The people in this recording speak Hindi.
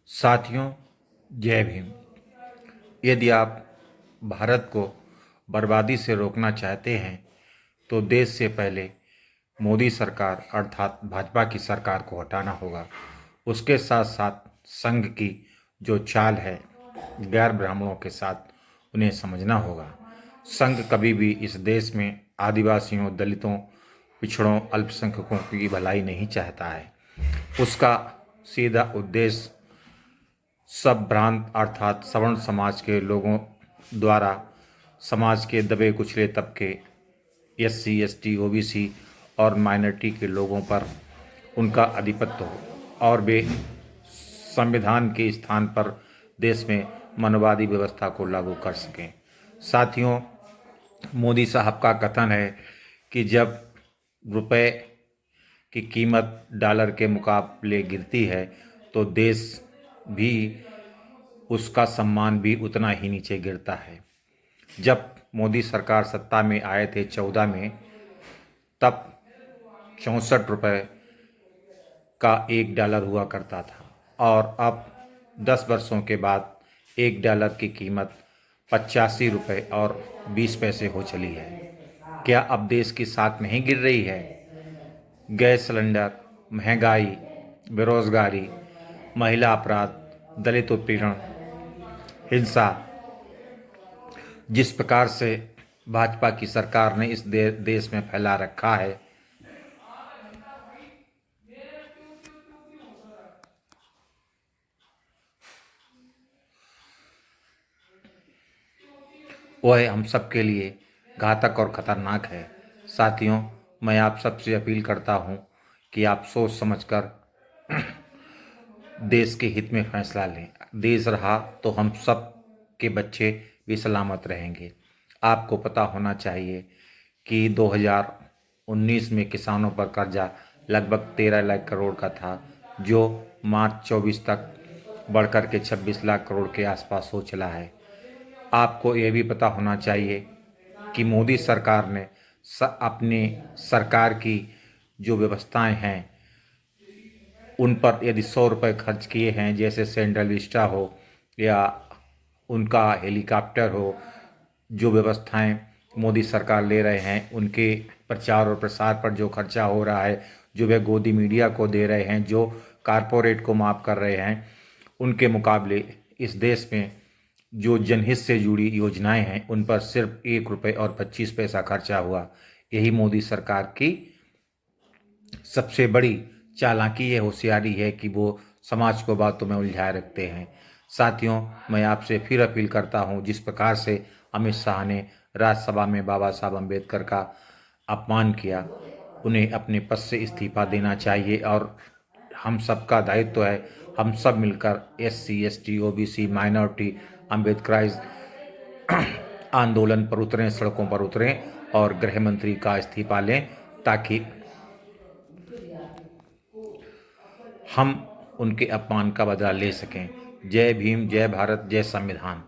साथियों, जय भीम। यदि आप भारत को बर्बादी से रोकना चाहते हैं तो देश से पहले मोदी सरकार अर्थात भाजपा की सरकार को हटाना होगा। उसके साथ साथ संघ की जो चाल है गैर ब्राह्मणों के साथ, उन्हें समझना होगा। संघ कभी भी इस देश में आदिवासियों, दलितों, पिछड़ों, अल्पसंख्यकों की भलाई नहीं चाहता है। उसका सीधा उद्देश्य सब भ्रांत अर्थात सवर्ण समाज के लोगों द्वारा समाज के दबे कुचले तबके एससी, एसटी, ओबीसी और माइनॉरिटी के लोगों पर उनका आधिपत्य हो और वे संविधान के स्थान पर देश में मनवादी व्यवस्था को लागू कर सकें। साथियों, मोदी साहब का कथन है कि जब रुपए की कीमत डॉलर के मुकाबले गिरती है तो देश भी, उसका सम्मान भी उतना ही नीचे गिरता है। जब मोदी सरकार सत्ता में आए थे 14 में, तब 64 रुपये का $1 हुआ करता था और अब 10 वर्षों के बाद $1 की कीमत 85 रुपये और 20 पैसे हो चली है। क्या अब देश की साख नहीं गिर रही है? गैस सिलेंडर, महंगाई, बेरोजगारी, महिला अपराध, दलित उत्पीड़न, हिंसा, जिस प्रकार से भाजपा की सरकार ने इस देश में फैला रखा है, वह हम सब के लिए घातक और खतरनाक है। साथियों, मैं आप सबसे अपील करता हूं कि आप सोच समझकर देश के हित में फैसला लें। देश रहा तो हम सब के बच्चे भी सलामत रहेंगे। आपको पता होना चाहिए कि 2019 में किसानों पर कर्जा लगभग 13 लाख करोड़ का था, जो मार्च 24 तक बढ़कर के 26 लाख करोड़ के आसपास हो चला है। आपको यह भी पता होना चाहिए कि मोदी सरकार ने अपनी सरकार की जो व्यवस्थाएं हैं उन पर यदि 100 रुपये खर्च किए हैं, जैसे सेंट्रल विस्टा हो या उनका हेलीकॉप्टर हो, जो व्यवस्थाएं मोदी सरकार ले रहे हैं, उनके प्रचार और प्रसार पर जो खर्चा हो रहा है, जो वे गोदी मीडिया को दे रहे हैं, जो कारपोरेट को माफ़ कर रहे हैं, उनके मुकाबले इस देश में जो जनहित से जुड़ी योजनाएं हैं उन पर सिर्फ ₹1 और 25 पैसा खर्चा हुआ। यही मोदी सरकार की सबसे बड़ी चालाकी है, होशियारी है कि वो समाज को बातों में उलझाए रखते हैं। साथियों, मैं आपसे फिर अपील करता हूं, जिस प्रकार से अमित शाह ने राज्यसभा में बाबा साहब अम्बेडकर का अपमान किया, उन्हें अपने पद से इस्तीफा देना चाहिए और हम सबका दायित्व है, हम सब मिलकर एससी, एसटी, ओबीसी, माइनॉरिटी, अम्बेडकराइज आंदोलन पर उतरें, सड़कों पर उतरें और गृह मंत्री का इस्तीफा लें, ताकि हम उनके अपमान का बदला ले सकें। जय भीम, जय भारत, जय संविधान।